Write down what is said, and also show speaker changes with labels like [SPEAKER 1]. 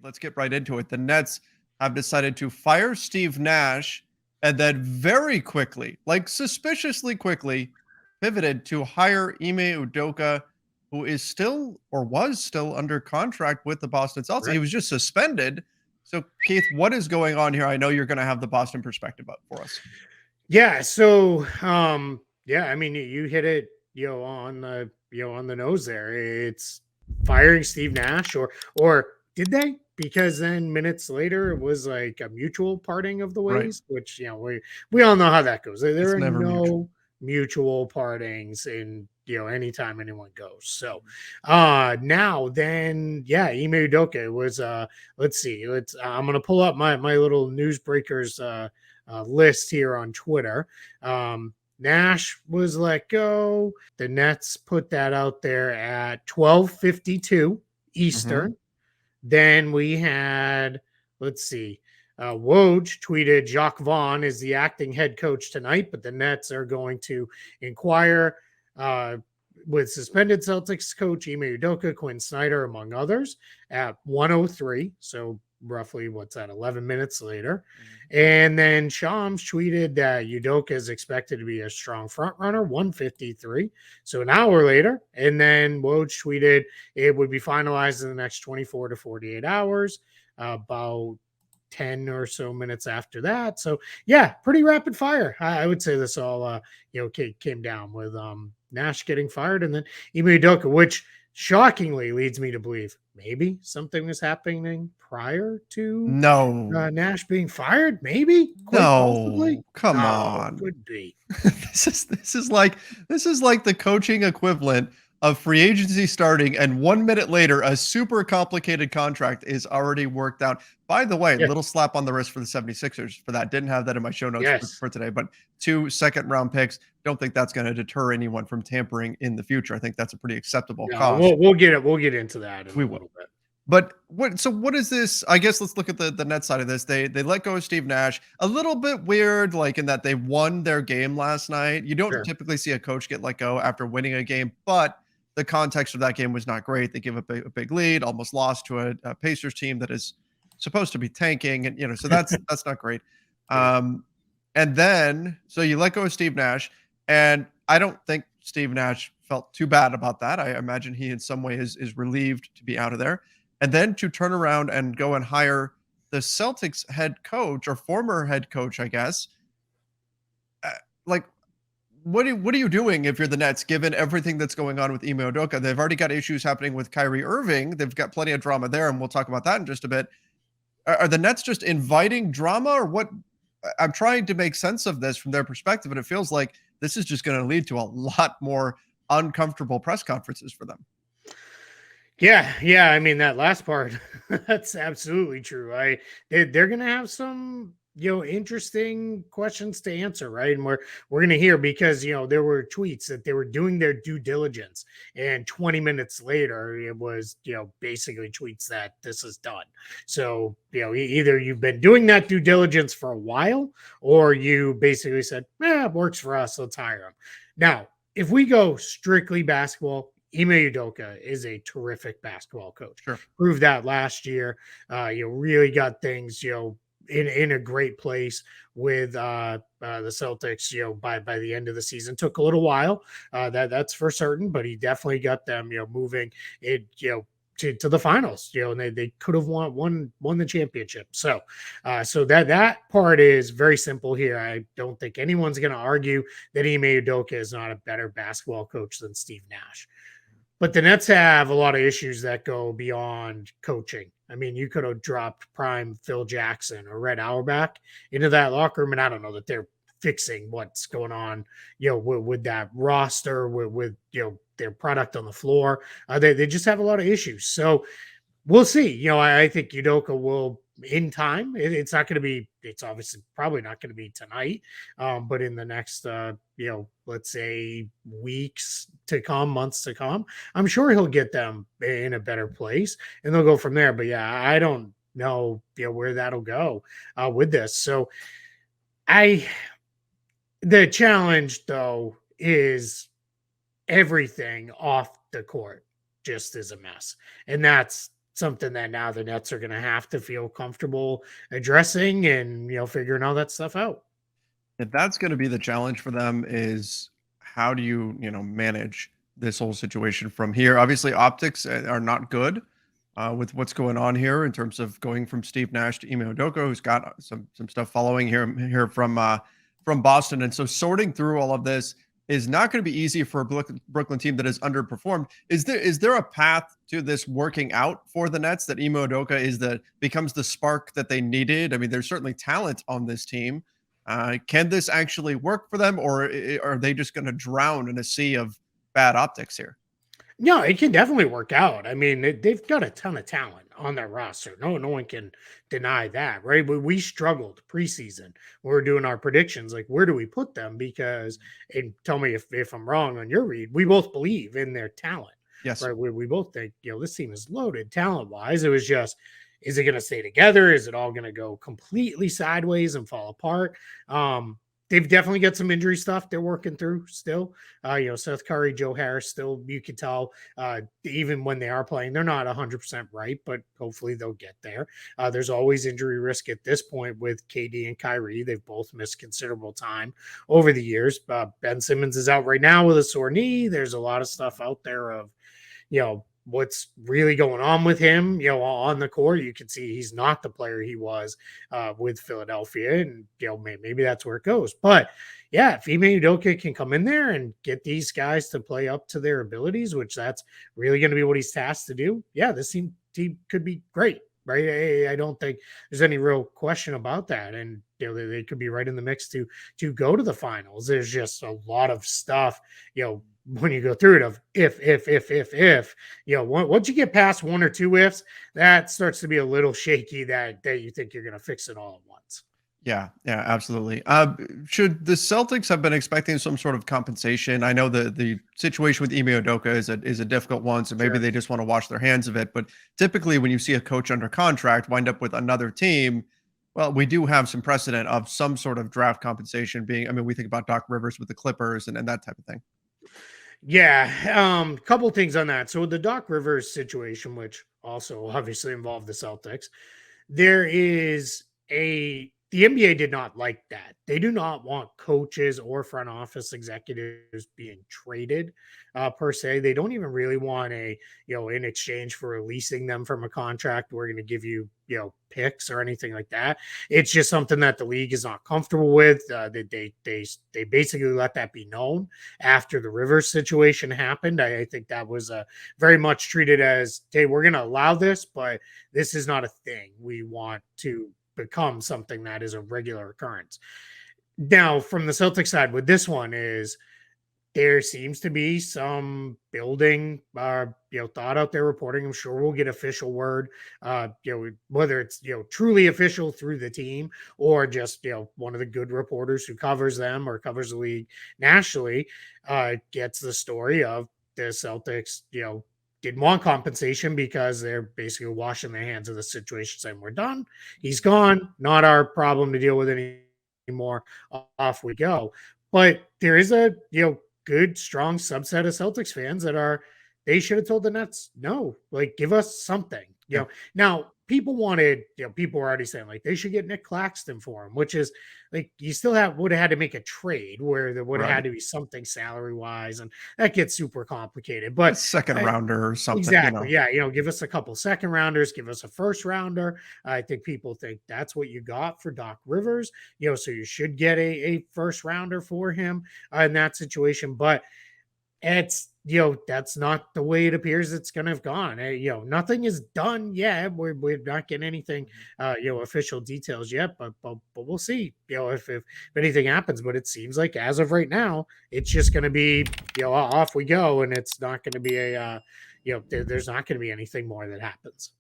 [SPEAKER 1] let's get right into it. The Nets have decided to fire Steve Nash and then very quickly, like suspiciously quickly, pivoted to hire Ime Udoka, who is still or was still under contract with the Boston Celtics. He
[SPEAKER 2] Correct.
[SPEAKER 1] was just suspended. So, Keith, what is going on here? I know you're going to have the Boston perspective up for us.
[SPEAKER 2] Yeah. So, yeah, I mean, you hit it, on the nose there. It's firing Steve Nash, or did they? Because then minutes later, it was like a mutual parting of the
[SPEAKER 1] Right.
[SPEAKER 2] ways, which we all know how that goes. There
[SPEAKER 1] It's
[SPEAKER 2] are
[SPEAKER 1] never mutual.
[SPEAKER 2] no mutual partings in anytime anyone goes. So, now then, yeah, Ime Udoka was let's see, I'm gonna pull up my little newsbreakers list here on Twitter. Nash was let go. The Nets put that out there at 12:52
[SPEAKER 1] Mm-hmm.
[SPEAKER 2] Eastern. Then we had, let's see, Woj tweeted Jacques Vaughn is the acting head coach tonight, but the Nets are going to inquire with suspended Celtics coach Ime Udoka, Quinn Snyder, among others, at 1:03. So roughly, what's that, 11 minutes later. And then Shams tweeted that Udoka is expected to be a strong front runner, 1:53. So an hour later. And then Woj tweeted it would be finalized in the next 24 to 48 hours, about 10 or so minutes after that. So yeah, pretty rapid fire. I would say this all came down with Nash getting fired and then Ime Udoka, which shockingly leads me to believe maybe something was happening prior to
[SPEAKER 1] No,
[SPEAKER 2] Nash being fired. Maybe, quite possibly.
[SPEAKER 1] no, come
[SPEAKER 2] No,
[SPEAKER 1] on.
[SPEAKER 2] could be.
[SPEAKER 1] This is like the coaching equivalent of free agency starting, and 1 minute later, a super complicated contract is already worked out. By the way,
[SPEAKER 2] Yeah.
[SPEAKER 1] little slap on the wrist for the 76ers for that. Didn't have that in my show notes
[SPEAKER 2] Yes.
[SPEAKER 1] for today, but 2 second-round picks. Don't think that's going to deter anyone from tampering in the future. I think that's a pretty acceptable
[SPEAKER 2] No,
[SPEAKER 1] cost.
[SPEAKER 2] we'll get it. We'll get into that in
[SPEAKER 1] We
[SPEAKER 2] a
[SPEAKER 1] will.
[SPEAKER 2] little bit.
[SPEAKER 1] But what is this? I guess let's look at the net side of this. They let go of Steve Nash. A little bit weird, like in that they won their game last night. You don't
[SPEAKER 2] Sure.
[SPEAKER 1] typically see a coach get let go after winning a game, but the context of that game was not great. They gave up a big lead, almost lost to a Pacers team that is supposed to be tanking, and so that's not great.
[SPEAKER 2] Yeah.
[SPEAKER 1] And then so you let go of Steve Nash, and I don't think Steve Nash felt too bad about that. I imagine he in some way is relieved to be out of there. And then to turn around and go and hire the Celtics head coach or former head coach, I guess. Like, what are you doing if you're the Nets, given everything that's going on with Ime Udoka? They've already got issues happening with Kyrie Irving. They've got plenty of drama there, and we'll talk about that in just a bit. Are the Nets just inviting drama, or what? I'm trying to make sense of this from their perspective, and it feels like this is just going to lead to a lot more uncomfortable press conferences for them.
[SPEAKER 2] Yeah. I mean, that last part, that's absolutely true. They're gonna have some interesting questions to answer, right? And we're gonna hear because there were tweets that they were doing their due diligence, and 20 minutes later, it was basically tweets that this is done. So either you've been doing that due diligence for a while, or you basically said, "Yeah, it works for us. Let's hire him." Now, if we go strictly basketball, Ime Udoka is a terrific basketball coach.
[SPEAKER 1] Sure.
[SPEAKER 2] Proved that last year. Really got things, in a great place with the Celtics, by the end of the season. Took a little while, that's for certain, but he definitely got them, moving it, to the finals, and they could have won the championship. So that part is very simple here. I don't think anyone's going to argue that Ime Udoka is not a better basketball coach than Steve Nash. But the Nets have a lot of issues that go beyond coaching. I mean, you could have dropped prime Phil Jackson or Red Auerbach into that locker room, and I don't know that they're fixing what's going on, with that roster, with their product on the floor. They just have a lot of issues. So we'll see. I think Udoka will in time. It's not going to be. It's obviously probably not going to be tonight, but in the next, let's say weeks to come, months to come, I'm sure he'll get them in a better place, and they'll go from there. But yeah, I don't know, where that'll go with this. So the challenge though is everything off the court just is a mess, and that's something that now the Nets are going to have to feel comfortable addressing and, figuring all that stuff out.
[SPEAKER 1] If that's going to be the challenge for them, is how do you, manage this whole situation from here? Obviously, optics are not good with what's going on here in terms of going from Steve Nash to Ime Udoka, who's got some stuff following here from Boston, and so sorting through all of this is not going to be easy for a Brooklyn team that has underperformed. Is there a path to this working out for the Nets, that Ime Udoka becomes the spark that they needed? I mean, there's certainly talent on this team. Can this actually work for them, or are they just going to drown in a sea of bad optics here?
[SPEAKER 2] No, it can definitely work out. I mean, they've got a ton of talent on their roster. No one can deny that, right? But we struggled preseason. We were doing our predictions, like where do we put them? Because, and tell me if I'm wrong on your read, we both believe in their talent,
[SPEAKER 1] Yes.
[SPEAKER 2] right? We both think, this team is loaded talent wise. It was just, is it going to stay together? Is it all going to go completely sideways and fall apart? They've definitely got some injury stuff they're working through still. Seth Curry, Joe Harris, still, you can tell, even when they are playing, they're not 100% right, but hopefully they'll get there. There's always injury risk at this point with KD and Kyrie. They've both missed considerable time over the years. Ben Simmons is out right now with a sore knee. There's a lot of stuff out there of, what's really going on with him, on the court. You can see he's not the player he was with Philadelphia, and maybe that's where it goes. But yeah, if Ime Udoka can come in there and get these guys to play up to their abilities, which that's really going to be what he's tasked to do, yeah, this team could be great, right? I don't think there's any real question about that, and they could be right in the mix to go to the finals. There's just a lot of stuff, when you go through it, of if, once you get past one or two ifs, that starts to be a little shaky, that you think you're going to fix it all at once.
[SPEAKER 1] Yeah, absolutely. Should the Celtics have been expecting some sort of compensation? I know the situation with Ime Udoka is a difficult one, so maybe
[SPEAKER 2] Sure.
[SPEAKER 1] they just want to wash their hands of it. But typically, when you see a coach under contract wind up with another team, well, we do have some precedent of some sort of draft compensation being. I mean, we think about Doc Rivers with the Clippers and that type of thing.
[SPEAKER 2] Yeah, couple things on that. So the Doc Rivers situation, which also obviously involved the Celtics, there is the NBA did not like that. They do not want coaches or front office executives being traded, per se. They don't even really want in exchange for releasing them from a contract, we're going to give you, picks or anything like that. It's just something that the league is not comfortable with. They basically let that be known after the Rivers situation happened. I think that was very much treated as, hey, we're going to allow this, but this is not a thing. We want to become something that is a regular occurrence. Now, from the Celtics side, with this one is, there seems to be some building, thought out there reporting. I'm sure we'll get official word, whether it's, truly official through the team, or just, one of the good reporters who covers them or covers the league nationally, gets the story of the Celtics, didn't want compensation because they're basically washing their hands of the situation, saying, we're done. He's gone. Not our problem to deal with anymore. Off we go. But there is a, good, strong subset of Celtics fans they should have told the Nets, no, like, give us something.
[SPEAKER 1] Yeah.
[SPEAKER 2] Now people wanted, people were already saying, like, they should get Nick Claxton for him, which is, like, you still would have had to make a trade where there would have had
[SPEAKER 1] Right.
[SPEAKER 2] to be something salary wise, and that gets super complicated.
[SPEAKER 1] A
[SPEAKER 2] But
[SPEAKER 1] second rounder or something.
[SPEAKER 2] exactly, yeah, give us a couple second rounders, give us a first rounder. I think people think that's what you got for Doc Rivers, so you should get a first rounder for him in that situation. But it's, that's not the way it appears it's going to have gone. Nothing is done yet. We're not getting anything, official details yet, but we'll see, if anything happens. But it seems like, as of right now, it's just going to be, off we go, and it's not going to be there's not going to be anything more that happens.